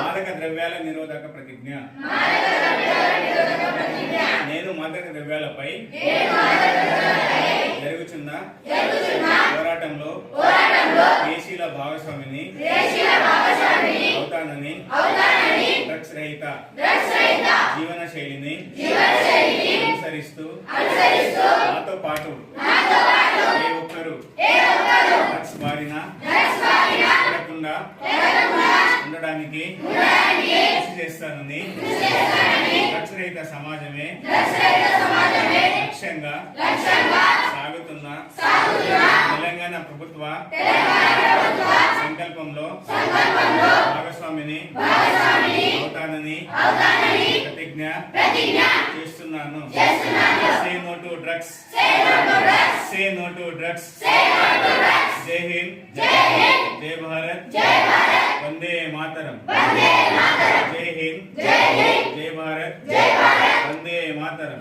మాదక ద్రవ్యాల నిరోధక ప్రతిజ్ఞ. నేను మాదక ద్రవ్యాలపై జరుగుతున్న పోరాటంలో దేశీల భాగస్వామిని అవుతానని డ్రగ్స్ రహిత జీవన శైలిని అనుసరిస్తూ నాతో పాటు ఏ ఒక్కరు డ్రగ్స్ బారిన పడకుండా ఉండడానికి కృషి చేస్తానని డ్రగ్స్ రహిత సమాజమే లక్ష్యంగా సాగుతున్న తెలంగాణ ప్రభుత్వ సంకల్పంలో భాగస్వామిని అవుతానని ప్రతిజ్ఞ చేస్తున్నాను. Say no to drugs, say no to drugs. జై హింద్, జై భారత్, వందే మాతరం. జై హింద్, జై భారత్, వందే మాతరం.